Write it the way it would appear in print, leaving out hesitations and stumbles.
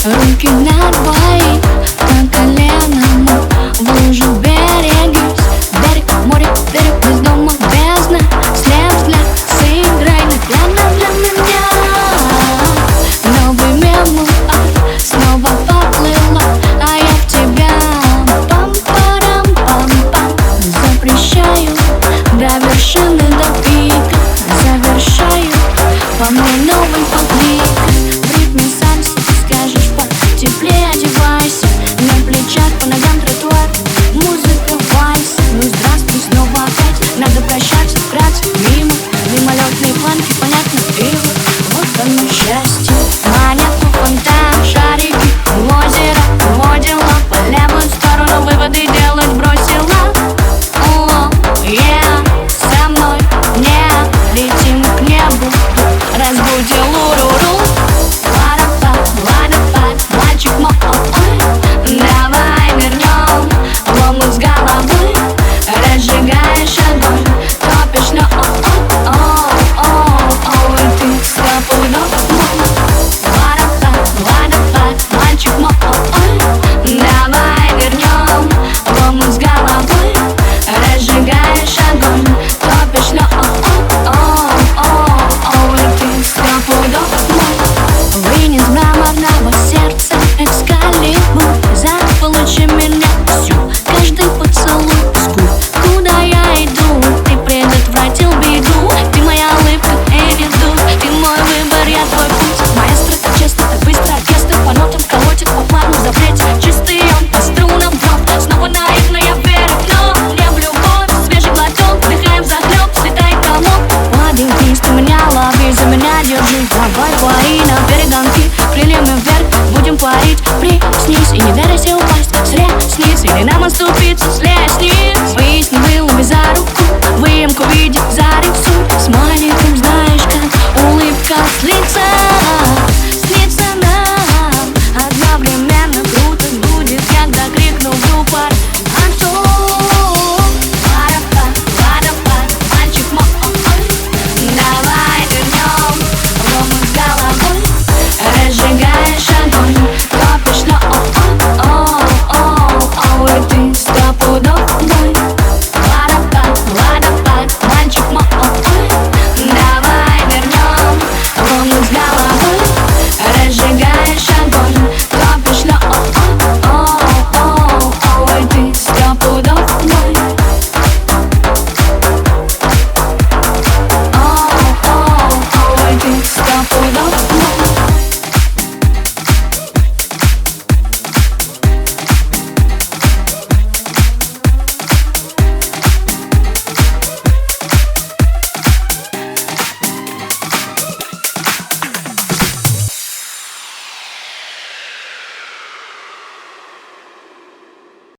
руки на двоих по коленам в лужу берегись. Берег, море, берег, без дома, бездна. След взгляд, сыграй на пьяно для меня. Новый мемуар снова поплыла, а я в тебя. Пам-парам-пам-пам. Запрещаю до вершины, до пика. Завершаю по мне новый подвиг. В ритме сальса ты скажешь потеплее одевайся. На плечах, по ногам тротуар, музыка вальс. Ну здравствуй, снова опять. Надо прощаться вкратце, мимо. Мимолетные планки, понятно, и вот оно счастье. Монетку, фонтан, шарики, озеро водила. По левую сторону выводы делать бросила. О, со мной не летим к небу. Разбудил уруру. Ладопад, мальчик мой, давай вернем в омут с головой. Разжигаешь огонь, топишь, но и ты стопудов мой. Ладопад, мальчик мой, давай вернем в омут с головой. Разжигаешь огонь, топишь, но и ты стопудов мой. Вынес мраморного сердца экскалибур. Заполучи меня всю, каждый поцелуй с губ. Куда я иду, ты предотвратил беду. Ты моя улыбка и ведут, ты мой выбор, я твой путь. Маэстро так честно, так быстро, оркестр по нотам колотит, по плану запрете. Чистый он по струнам вновь, снова наивно я верю, но не в любовь. Свежий глоток, вдыхаем взахлеб, слетает комок. Молоденький, ты меня лови, за меня держи. Давай пари на перегонки, крыльями вверх будем парить. Приснись и не дайся упасть с ресниц, или нам оступиться с лестниц. Выясни вылови за руку, выемку видеть за рису. С маленьким знаешь как улыбка с лица.